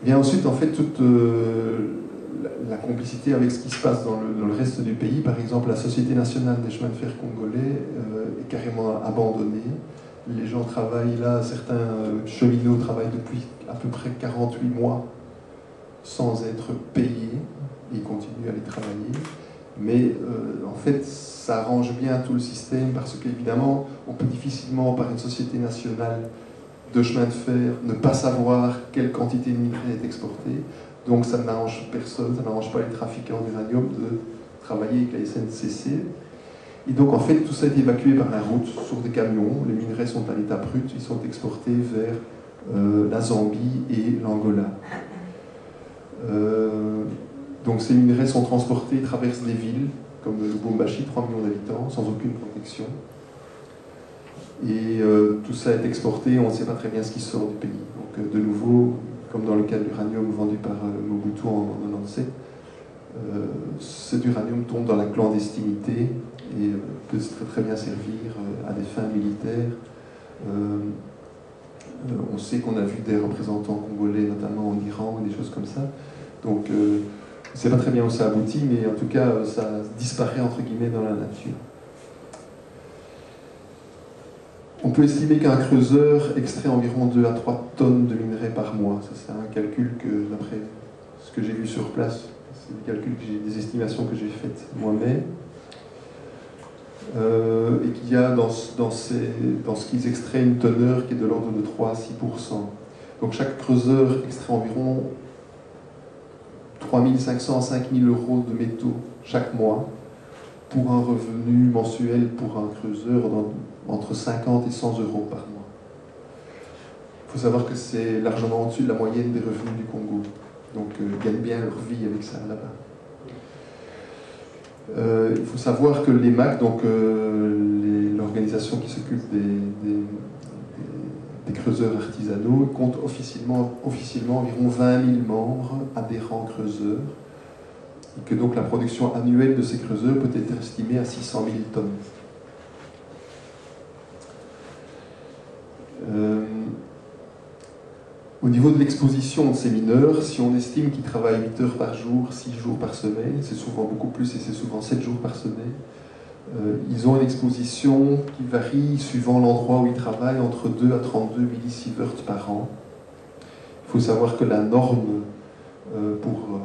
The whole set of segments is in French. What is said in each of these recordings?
Vient ensuite, en fait, toute la complicité avec ce qui se passe dans le reste du pays. Par exemple, la Société nationale des chemins de fer congolais est carrément abandonnée. Les gens travaillent là, certains cheminots travaillent depuis à peu près 48 mois sans être payés. Ils continuent à aller travailler. Mais en fait, ça arrange bien tout le système parce qu'évidemment, on peut difficilement, par une société nationale de chemin de fer, ne pas savoir quelle quantité de minerai est exportée. Donc ça n'arrange personne, ça n'arrange pas les trafiquants d'uranium de travailler avec la SNCC. Et donc en fait, tout ça est évacué par la route sur des camions. Les minerais sont à l'état brut, ils sont exportés vers la Zambie et l'Angola. Donc ces minerais sont transportés, traversent des villes, comme Lubumbashi, 3 millions d'habitants, sans aucune protection. Et tout ça est exporté, on ne sait pas très bien ce qui sort du pays. Donc de nouveau, comme dans le cas de l'uranium vendu par Mobutu en 1997, cet uranium tombe dans la clandestinité et peut très bien servir à des fins militaires. On sait qu'on a vu des représentants congolais, notamment en Iran, ou des choses comme ça. Donc on ne sait pas très bien où ça aboutit, mais en tout cas, ça disparaît entre guillemets dans la nature. On peut estimer qu'un creuseur extrait environ 2 à 3 tonnes de minerais par mois. Ça, c'est un calcul que, d'après ce que j'ai vu sur place, c'est des calculs, des estimations que j'ai faites moi-même. Et qu'il y a dans ce qu'ils extraient une teneur qui est de l'ordre de 3 à 6%. Donc chaque creuseur extrait environ 3 500 à 5 000 euros de métaux chaque mois, pour un revenu mensuel pour un creuseur entre 50 et 100 euros par mois. Il faut savoir que c'est largement au-dessus de la moyenne des revenus du Congo. Donc ils gagnent bien leur vie avec ça là-bas. Il faut savoir que l'EMAC, donc l'organisation qui s'occupe des creuseurs artisanaux, compte officiellement environ 20 000 membres adhérents creuseurs, et que donc la production annuelle de ces creuseurs peut être estimée à 600 000 tonnes. Au niveau de l'exposition de ces mineurs, si on estime qu'ils travaillent 8 heures par jour, 6 jours par semaine, c'est souvent beaucoup plus et c'est souvent 7 jours par semaine, ils ont une exposition qui varie suivant l'endroit où ils travaillent entre 2 à 32 millisieverts par an. Il faut savoir que la norme pour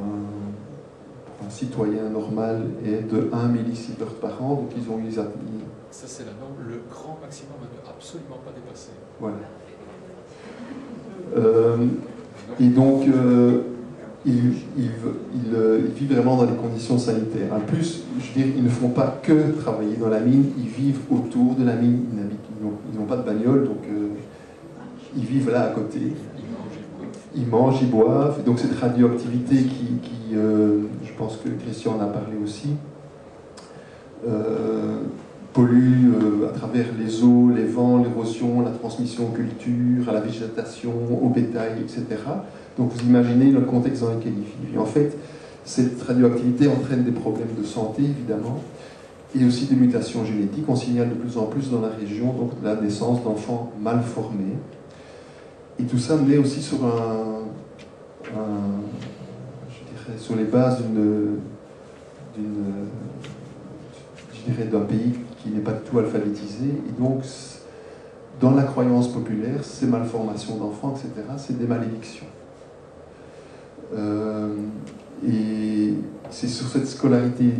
un citoyen normal est de 1 millisievert par an, donc ils ont eu... Ça c'est la norme, le grand maximum à ne absolument pas dépasser. Voilà. Et donc, ils vivent vraiment dans des conditions sanitaires. En plus, je veux dire, ils ne font pas que travailler dans la mine, ils vivent autour de la mine. Ils n'ont pas de bagnole, donc ils vivent là à côté. Ils mangent, ils boivent. Et donc cette radioactivité qui je pense que Christian en a parlé aussi, pollue à travers les eaux, les vents, l'érosion, la transmission aux cultures, à la végétation, au bétail, etc. Donc vous imaginez le contexte dans lequel ils vivent. Et en fait, cette radioactivité entraîne des problèmes de santé, évidemment, et aussi des mutations génétiques. On signale de plus en plus dans la région donc, la naissance d'enfants mal formés. Et tout ça met aussi sur sur les bases d'un pays qui n'est pas du tout alphabétisé. Et donc, dans la croyance populaire, ces malformations d'enfants, etc., c'est des malédictions. Et c'est sur cette scolarité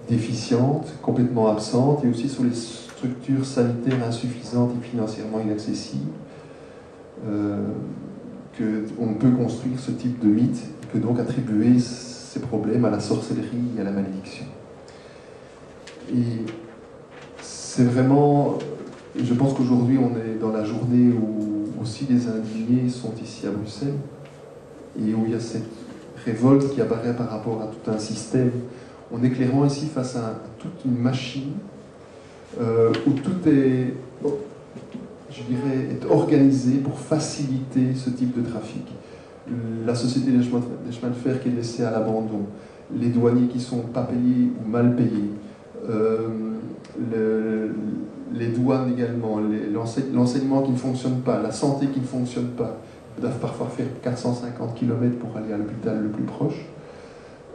déficiente, complètement absente, et aussi sur les structures sanitaires insuffisantes et financièrement inaccessibles, qu'on peut construire ce type de mythe, et que donc attribuer ces problèmes à la sorcellerie et à la malédiction. Et c'est vraiment, je pense qu'aujourd'hui on est dans la journée où aussi les indignés sont ici à Bruxelles, et où il y a cette révolte qui apparaît par rapport à tout un système. On est clairement ici face à toute une machine où tout est, je dirais, est organisé pour faciliter ce type de trafic. La société des chemins de fer qui est laissée à l'abandon, les douaniers qui ne sont pas payés ou mal payés, les douanes également, l'enseignement qui ne fonctionne pas, la santé qui ne fonctionne pas, doivent parfois faire 450 km pour aller à l'hôpital le plus proche.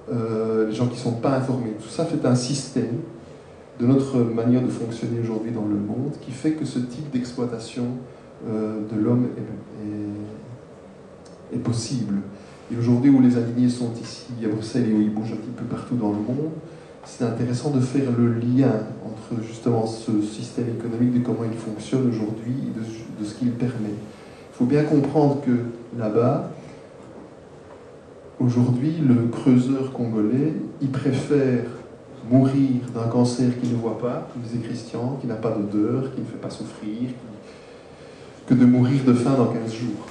Les gens qui ne sont pas informés. Tout ça fait un système de notre manière de fonctionner aujourd'hui dans le monde qui fait que ce type d'exploitation de l'homme est possible. Et aujourd'hui où les indignés sont ici à Bruxelles et où ils bougent un petit peu partout dans le monde, c'est intéressant de faire le lien entre justement ce système économique, de comment il fonctionne aujourd'hui et de ce qu'il permet. Il faut bien comprendre que là-bas, aujourd'hui, le creuseur congolais, il préfère mourir d'un cancer qu'il ne voit pas, comme disait Christian, qui n'a pas d'odeur, qui ne fait pas souffrir, que de mourir de faim dans 15 jours.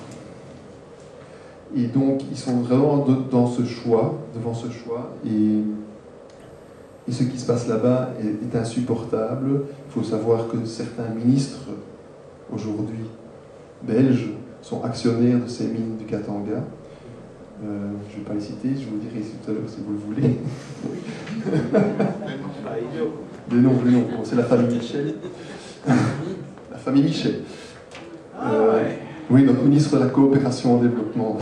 Et donc, ils sont vraiment dans ce choix, devant ce choix, et ce qui se passe là-bas est insupportable. Il faut savoir que certains ministres, aujourd'hui, belges, sont actionnaires de ces mines du Katanga. Je ne vais pas les citer, je vous dirai tout à l'heure si vous le voulez. Les noms, bon, c'est la famille Michel. La famille Michel. Oui, notre ministre de la coopération au développement.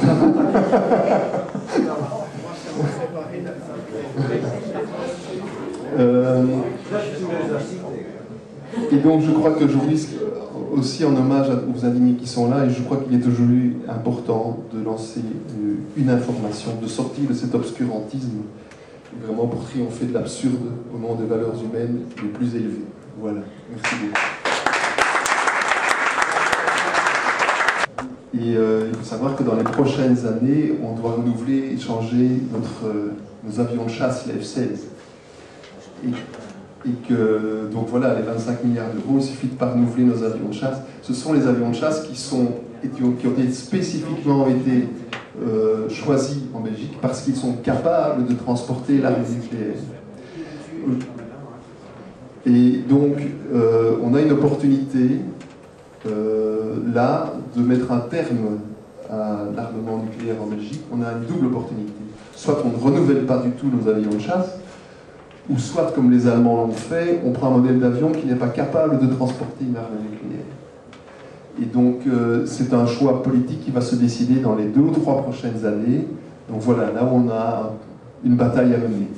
Et donc je crois qu'aujourd'hui, aussi en hommage aux indignés qui sont là, et je crois qu'il est aujourd'hui important de lancer une information, de sortir de cet obscurantisme, vraiment pour triompher de l'absurde au nom des valeurs humaines les plus élevées. Voilà, merci beaucoup. Et il faut savoir que dans les prochaines années, on doit renouveler et changer nos avions de chasse, les F-16. Et que, donc voilà, les 25 milliards d'euros, il suffit de pas renouveler nos avions de chasse. Ce sont les avions de chasse qui ont été spécifiquement choisis en Belgique parce qu'ils sont capables de transporter l'arme nucléaire. Et donc, on a une opportunité là de mettre un terme à l'armement nucléaire en Belgique. On a une double opportunité. Soit on ne renouvelle pas du tout nos avions de chasse, ou soit, comme les Allemands l'ont fait, on prend un modèle d'avion qui n'est pas capable de transporter une arme nucléaire. Et donc, c'est un choix politique qui va se décider dans les 2 ou 3 prochaines années. Donc voilà, là on a une bataille à mener.